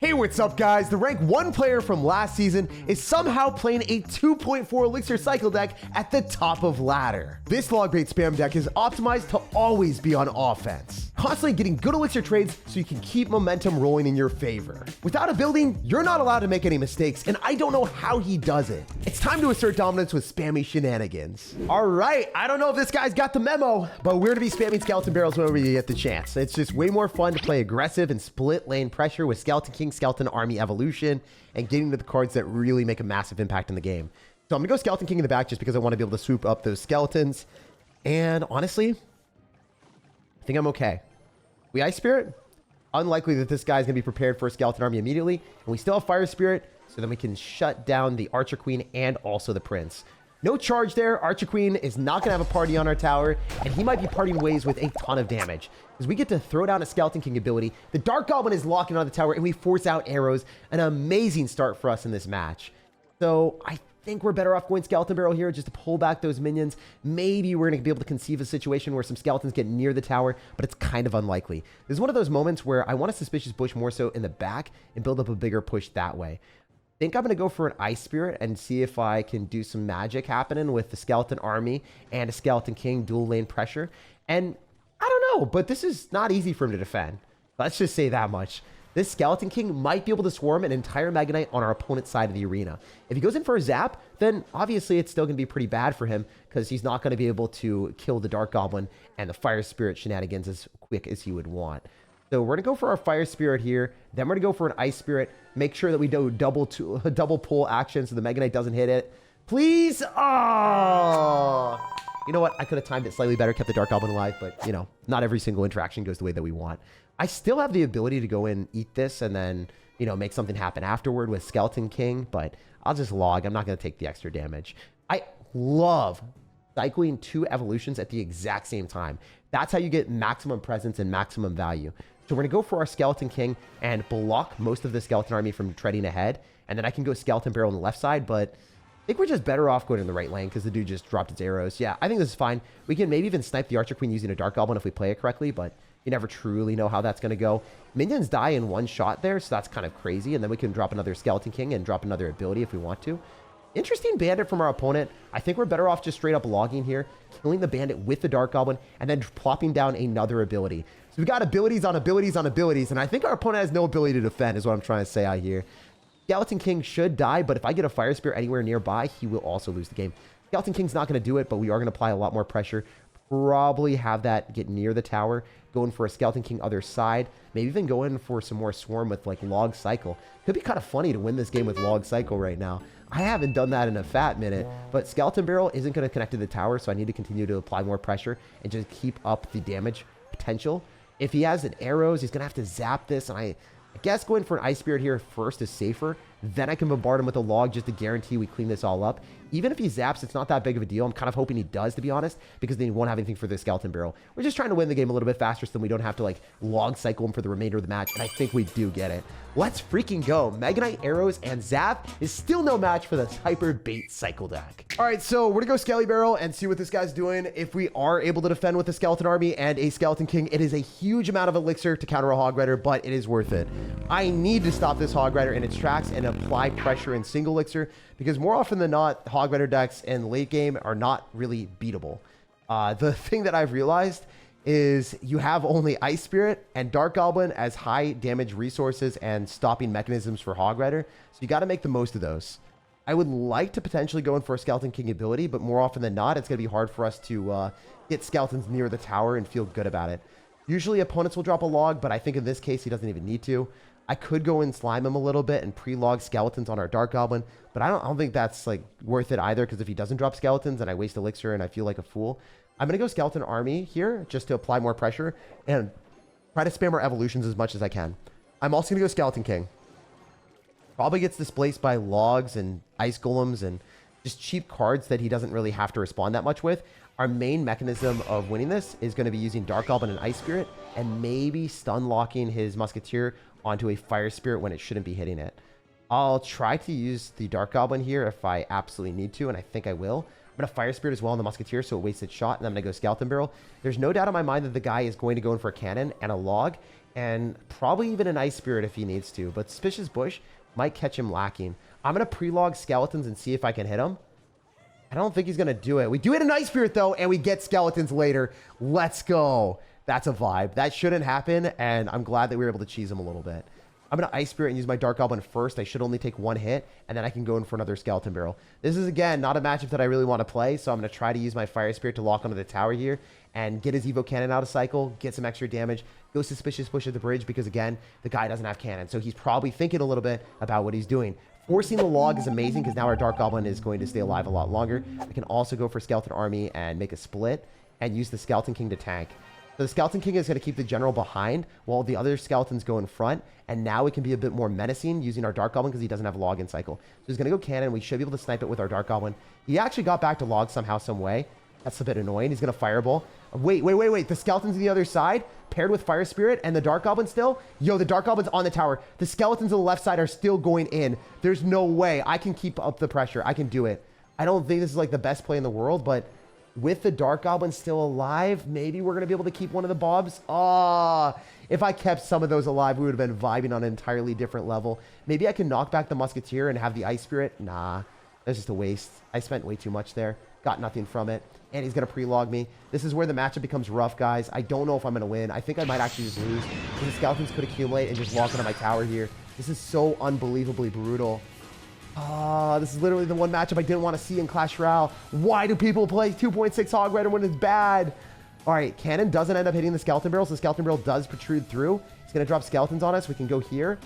Hey, what's up guys? The rank 1 player from last season is somehow playing a 2.4 elixir cycle deck at the top of ladder. This log bait spam deck is optimized to always be on offense, constantly getting good elixir trades so you can keep momentum rolling in your favor. Without a building, you're not allowed to make any mistakes, and I don't know how he does it. It's time to assert dominance with spammy shenanigans. All right, I don't know if this guy's got the memo, but we're gonna be spamming skeleton barrels whenever you get the chance. It's just way more fun to play aggressive and split lane pressure with Skeleton King, Skeleton Army evolution, and getting to the cards that really make a massive impact in the game. So I'm gonna go Skeleton King in the back just because I want to be able to swoop up those skeletons. And honestly, I think I'm okay. We Ice Spirit, unlikely that this guy's gonna be prepared for a Skeleton Army immediately, and we still have Fire Spirit, so then we can shut down the Archer Queen and also the Prince. No charge there. Archer Queen is not going to have a party on our tower, and he might be parting ways with a ton of damage. Because we get to throw down a Skeleton King ability. The Dark Goblin is locking on the tower, and we force out arrows. An amazing start for us in this match. So I think we're better off going Skeleton Barrel here just to pull back those minions. Maybe we're going to be able to conceive a situation where some skeletons get near the tower, but it's kind of unlikely. This is one of those moments where I want a Suspicious Bush more so in the back and build up a bigger push that way. I think I'm going to go for an Ice Spirit and see if I can do some magic happening with the Skeleton Army and a Skeleton King dual lane pressure. And I don't know, but this is not easy for him to defend. Let's just say that much. This Skeleton King might be able to swarm an entire Mega Knight on our opponent's side of the arena. If he goes in for a zap, then obviously it's still going to be pretty bad for him because he's not going to be able to kill the Dark Goblin and the Fire Spirit shenanigans as quick as he would want. So we're going to go for our Fire Spirit here. Then we're going to go for an Ice Spirit. Make sure that we do double pull action so the Mega Knight doesn't hit it. Please! Oh! You know what? I could have timed it slightly better, kept the Dark Goblin alive, but, you know, not every single interaction goes the way that we want. I still have the ability to go in, eat this, and then, you know, make something happen afterward with Skeleton King, but I'll just log. I'm not going to take the extra damage. I love cycling 2 evolutions at the exact same time. That's how you get maximum presence and maximum value. So we're going to go for our Skeleton King and block most of the Skeleton Army from treading ahead. And then I can go Skeleton Barrel on the left side, but I think we're just better off going in the right lane because the dude just dropped its arrows. Yeah, I think this is fine. We can maybe even snipe the Archer Queen using a Dark Goblin if we play it correctly, but you never truly know how that's going to go. Minions die in one shot there, so that's kind of crazy. And then we can drop another Skeleton King and drop another ability if we want to. Interesting bandit from our opponent. I think we're better off just straight up logging here, killing the bandit with the Dark Goblin, and then plopping down another ability. So we've got abilities on abilities on abilities, and I think our opponent has no ability to defend is what I'm trying to say out here. Skeleton King should die, but if I get a Fire Spirit anywhere nearby, he will also lose the game. Skeleton King's not going to do it, but we are going to apply a lot more pressure. Probably have that get near the tower, going for a Skeleton King other side, maybe even go in for some more swarm with like log cycle. Could be kind of funny to win this game with log cycle right now. I haven't done that in a fat minute, but Skeleton Barrel isn't going to connect to the tower, so I need to continue to apply more pressure and just keep up the damage potential. If he has an arrows, he's going to have to zap this, and I guess going for an Ice Spirit here first is safer. Then I can bombard him with a log just to guarantee we clean this all up. Even if he zaps, it's not that big of a deal. I'm kind of hoping he does, to be honest, because then he won't have anything for the Skeleton Barrel. We're just trying to win the game a little bit faster so then we don't have to like log cycle him for the remainder of the match, and I think we do get it. Let's freaking go. Mega Knight, arrows, and zap is still no match for this hyper bait cycle deck. All right, so we're gonna go Skelly Barrel and see what this guy's doing. If we are able to defend with a Skeleton Army and a Skeleton King, it is a huge amount of elixir to counter a Hog Rider, but it is worth it. I need to stop this Hog Rider in its tracks and apply pressure in single elixir, because more often than not, Hog Rider decks in late game are not really beatable. The thing that I've realized is you have only Ice Spirit and Dark Goblin as high damage resources and stopping mechanisms for Hog Rider, so you got to make the most of those. I would like to potentially go in for a Skeleton King ability, but more often than not, it's going to be hard for us to get skeletons near the tower and feel good about it. Usually opponents will drop a log, but I think in this case he doesn't even need to. I could go and slime him a little bit and pre-log skeletons on our Dark Goblin, but I don't think that's like worth it either, because if he doesn't drop skeletons and I waste elixir and I feel like a fool, I'm going to go Skeleton Army here just to apply more pressure and try to spam our evolutions as much as I can. I'm also going to go Skeleton King. Probably gets displaced by logs and ice golems and just cheap cards that he doesn't really have to respond that much with. Our main mechanism of winning this is going to be using Dark Goblin and Ice Spirit and maybe stun locking his Musketeer onto a Fire Spirit when it shouldn't be hitting it. I'll try to use the Dark Goblin here if I absolutely need to, and I think I will. I'm going to Fire Spirit as well on the Musketeer, so it wastes its shot, and I'm going to go Skeleton Barrel. There's no doubt in my mind that the guy is going to go in for a cannon and a log, and probably even an Ice Spirit if he needs to. But Suspicious Bush might catch him lacking. I'm going to pre-log Skeletons and see if I can hit him. I don't think he's going to do it. We do hit an Ice Spirit, though, and we get Skeletons later. Let's go. That's a vibe. That shouldn't happen, and I'm glad that we were able to cheese him a little bit. I'm going to Ice Spirit and use my Dark Goblin first. I should only take one hit, and then I can go in for another Skeleton Barrel. This is, again, not a matchup that I really want to play, so I'm going to try to use my Fire Spirit to lock onto the tower here and get his Evo Cannon out of cycle, get some extra damage, go Suspicious Bush at the bridge because, again, the guy doesn't have cannon. So he's probably thinking a little bit about what he's doing. Forcing the log is amazing because now our Dark Goblin is going to stay alive a lot longer. I can also go for Skeleton Army and make a split and use the Skeleton King to tank. So the Skeleton King is going to keep the General behind while the other Skeletons go in front. And now we can be a bit more menacing using our Dark Goblin because he doesn't have log in cycle. So he's going to go cannon. We should be able to snipe it with our Dark Goblin. He actually got back to log somehow, some way. That's a bit annoying. He's going to Fireball. Wait. The Skeletons on the other side paired with Fire Spirit and the Dark Goblin still. Yo, the Dark Goblin's on the tower. The Skeletons on the left side are still going in. There's no way. I can keep up the pressure. I can do it. I don't think this is like the best play in the world, but with the Dark Goblin still alive, maybe we're going to be able to keep one of the Bobs. If I kept some of those alive, we would have been vibing on an entirely different level. Maybe I can knock back the Musketeer and have the Ice Spirit. Nah, that's just a waste. I spent way too much there. Got nothing from it. And he's going to pre-log me. This is where the matchup becomes rough, guys. I don't know if I'm going to win. I think I might actually just lose. The Skeletons could accumulate and just walk into my tower here. This is so unbelievably brutal. This is literally the one matchup I didn't want to see in Clash Royale. Why do people play 2.6 Hog Rider when it's bad? All right, Cannon doesn't end up hitting the Skeleton Barrel, so the Skeleton Barrel does protrude through. He's going to drop Skeletons on us. We can go here.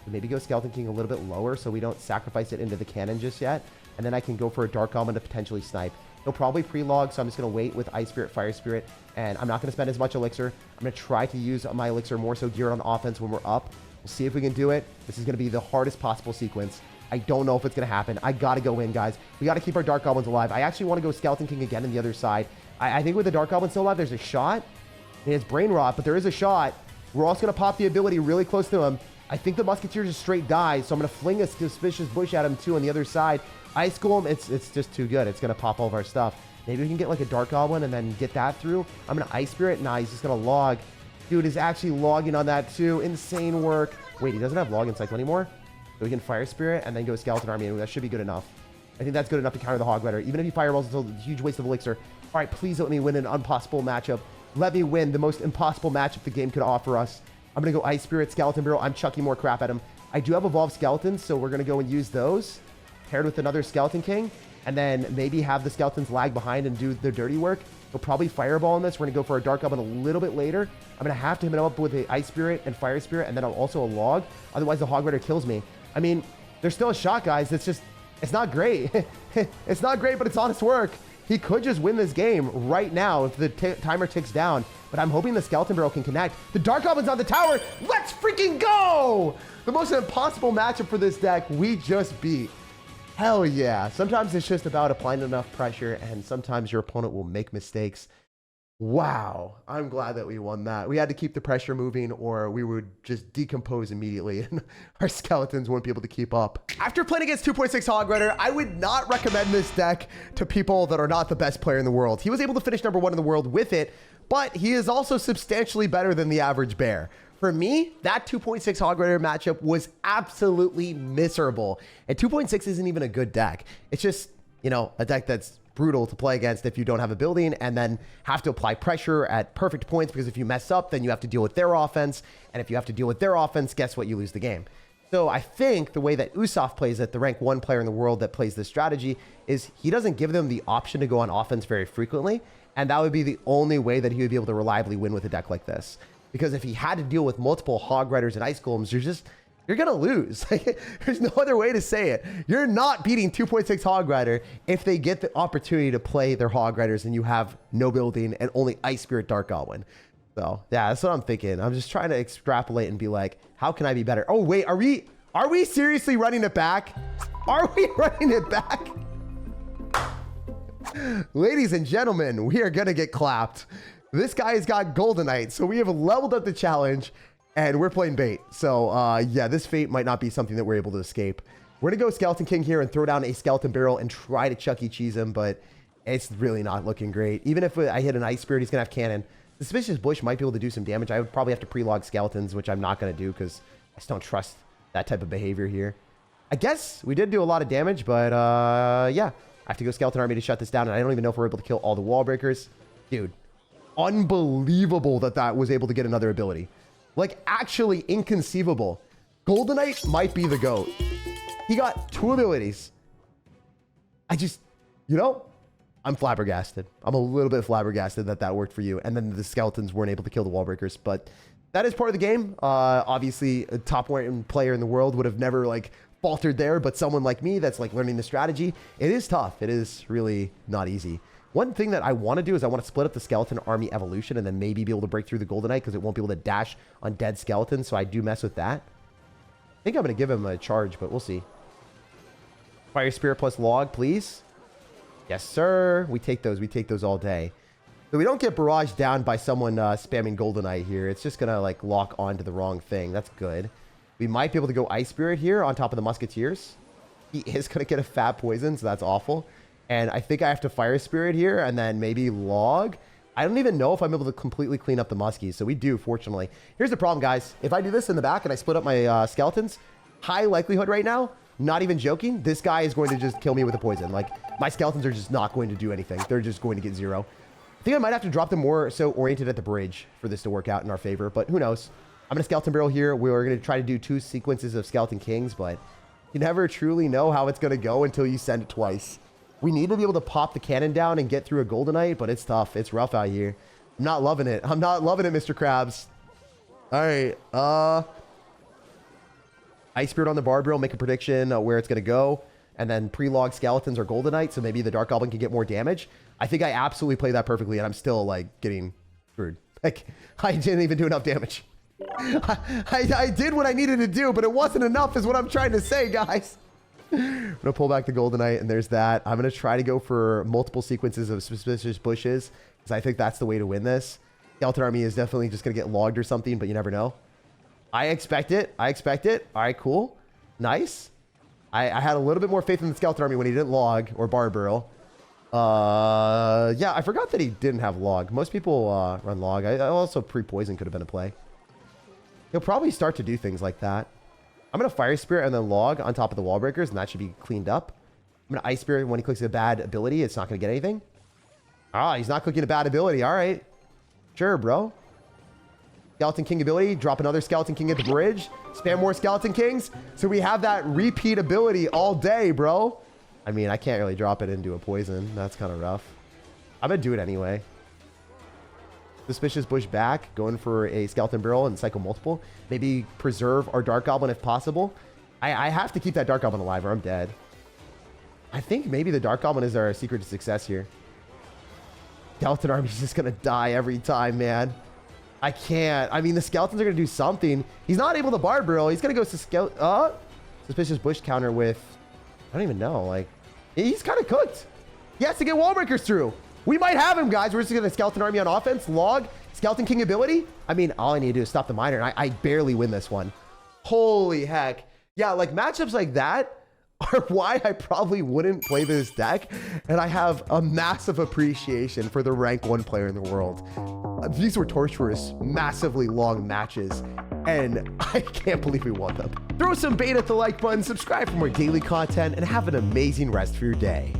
Maybe go Skeleton King a little bit lower so we don't sacrifice it into the Cannon just yet. And then I can go for a Dark Goblin to potentially snipe. He'll probably pre-log, so I'm just going to wait with Ice Spirit, Fire Spirit, and I'm not going to spend as much elixir. I'm going to try to use my elixir more so geared on offense when we're up. We'll see if we can do it. This is going to be the hardest possible sequence. I don't know if it's going to happen. I got to go in, guys. We got to keep our Dark Goblins alive. I actually want to go Skeleton King again on the other side. I think with the Dark Goblin still alive, there's a shot. And it's Brain Rot, but there is a shot. We're also going to pop the ability really close to him. I think the Musketeer just straight dies, so I'm going to fling a Suspicious Bush at him too on the other side. Ice Golem, it's just too good. It's going to pop all of our stuff. Maybe we can get like a Dark Goblin and then get that through. I'm going to Ice Spirit. Nah, he's just going to log. Dude is actually logging on that too. Insane work. Wait, he doesn't have log in cycle anymore? So we can Fire Spirit and then go Skeleton Army, and that should be good enough. I think that's good enough to counter the Hog Rider. Even if he Fireballs, it's a huge waste of elixir. All right, please let me win an impossible matchup. Let me win the most impossible matchup the game could offer us. I'm going to go Ice Spirit, Skeleton Barrel. I'm chucking more crap at him. I do have Evolved Skeletons, so we're going to go and use those paired with another Skeleton King, and then maybe have the Skeletons lag behind and do their dirty work. We'll probably Fireball in this. We're going to go for a Dark Goblin a little bit later. I'm going to have to hit him up with the Ice Spirit and Fire Spirit, and then also a log. Otherwise, the Hog Rider kills me. I mean, there's still a shot, guys. It's not great. It's not great, but it's honest work. He could just win this game right now if the timer ticks down, but I'm hoping the Skeleton Barrel can connect. The Dark Goblin's on the tower. Let's freaking go! The most impossible matchup for this deck we just beat. Hell yeah. Sometimes it's just about applying enough pressure, and sometimes your opponent will make mistakes. Wow, I'm glad that we won that. We had to keep the pressure moving or we would just decompose immediately and our Skeletons wouldn't be able to keep up. After playing against 2.6 Hog Rider, I would not recommend this deck to people that are not the best player in the world. He was able to finish #1 in the world with it, but he is also substantially better than the average bear. For me, that 2.6 Hog Rider matchup was absolutely miserable. And 2.6 isn't even a good deck. It's just, you know, a deck that's brutal to play against if you don't have a building and then have to apply pressure at perfect points, because if you mess up, then you have to deal with their offense. And if you have to deal with their offense, guess what? You lose the game. So I think the way that Usof plays it, the rank 1 player in the world that plays this strategy, is he doesn't give them the option to go on offense very frequently. And that would be the only way that he would be able to reliably win with a deck like this. Because if he had to deal with multiple Hog Riders and Ice Golems, you're going to lose. There's no other way to say it. You're not beating 2.6 Hog Rider if they get the opportunity to play their Hog Riders and you have no building and only Ice Spirit Dark Goblin. So yeah, that's what I'm thinking. I'm just trying to extrapolate and be like, how can I be better? Oh wait, are we seriously running it back? Are we running it back? Ladies and gentlemen, we are going to get clapped. This guy has got Goldenite, so we have leveled up the challenge. And we're playing bait. So, yeah, this fate might not be something that we're able to escape. We're going to go Skeleton King here and throw down a Skeleton Barrel and try to Chuck E. Cheese him, but it's really not looking great. Even if I hit an Ice Spirit, he's going to have cannon. Suspicious Bush might be able to do some damage. I would probably have to pre-log skeletons, which I'm not going to do because I just don't trust that type of behavior here. I guess we did do a lot of damage, but yeah. I have to go Skeleton Army to shut this down, and I don't even know if we're able to kill all the wall breakers. Dude, unbelievable that that was able to get another ability. Like, actually inconceivable. Goldenite might be the GOAT. He got 2 abilities. I just, you know, I'm flabbergasted. I'm a little bit flabbergasted that that worked for you. And then the skeletons weren't able to kill the wall breakers, but that is part of the game. Obviously, a top player in the world would have never, like, faltered there, but someone like me that's like learning the strategy, it is tough. It is really not easy. One thing that I want to do is I want to split up the skeleton army evolution and then maybe be able to break through the goldenite because it won't be able to dash on dead skeletons, so I do mess with that. I think I'm going to give him a charge, but we'll see. Fire spirit plus log, please. Yes, sir. We take those. We take those all day. So we don't get barraged down by someone spamming goldenite here. It's just going to like lock onto the wrong thing. That's good. We might be able to go Ice Spirit here on top of the Musketeers. He is going to get a fat poison, so that's awful. And I think I have to Fire Spirit here and then maybe Log. I don't even know if I'm able to completely clean up the Muskies, so we do, fortunately. Here's the problem, guys. If I do this in the back and I split up my skeletons, high likelihood right now, not even joking, this guy is going to just kill me with a poison. Like, my skeletons are just not going to do anything. They're just going to get 0. I think I might have to drop them more so oriented at the bridge for this to work out in our favor, but who knows. I'm going to Skeleton Barrel here. We're going to try to do 2 sequences of Skeleton Kings, but you never truly know how it's going to go until you send it twice. We need to be able to pop the cannon down and get through a Goldenite, but it's tough. It's rough out here. I'm not loving it. I'm not loving it, Mr. Krabs. All right. Ice Spirit on the Barbarrel, make a prediction where it's going to go, and then pre-log Skeletons or Goldenite, so maybe the Dark Goblin can get more damage. I think I absolutely played that perfectly, and I'm still, like, getting screwed. Like, I didn't even do enough damage. I did what I needed to do, but it wasn't enough is what I'm trying to say, guys. I'm going to pull back the Goldenite, and there's that. I'm going to try to go for multiple sequences of Suspicious Bushes, because I think that's the way to win this. Skeleton Army is definitely just going to get logged or something, but you never know. I expect it. I expect it. All right, cool. Nice. I had a little bit more faith in the Skeleton Army when he didn't log or Barbarrel. Yeah, I forgot that he didn't have log. Most people run log. I also pre-poison could have been a play. He'll probably start to do things like that. I'm going to Fire Spirit and then log on top of the wall breakers, and that should be cleaned up. I'm going to Ice Spirit when he clicks a bad ability. It's not going to get anything. Ah, he's not clicking a bad ability. All right. Sure, bro. Skeleton King ability. Drop another Skeleton King at the bridge. Spam more Skeleton Kings. So we have that repeat ability all day, bro. I mean, I can't really drop it into a poison. That's kind of rough. I'm going to do it anyway. Suspicious Bush back. Going for a Skeleton Barrel and cycle multiple. Maybe preserve our Dark Goblin if possible. I have to keep that Dark Goblin alive or I'm dead. I think maybe the Dark Goblin is our secret to success here. Skeleton Army's just going to die every time, man. I can't. I mean, the Skeletons are going to do something. He's not able to Barbarrel. He's going to go Suspicious Bush counter with... I don't even know. Like, he's kind of cooked. He has to get wall breakers through. We might have him, guys. We're just going to Skeleton Army on offense. Log. Skeleton King ability. I mean, all I need to do is stop the miner. And I barely win this one. Holy heck. Yeah, like matchups like that are why I probably wouldn't play this deck. And I have a massive appreciation for the rank 1 player in the world. These were torturous, massively long matches. And I can't believe we won them. Throw some bait at the like button, subscribe for more daily content, and have an amazing rest of your day.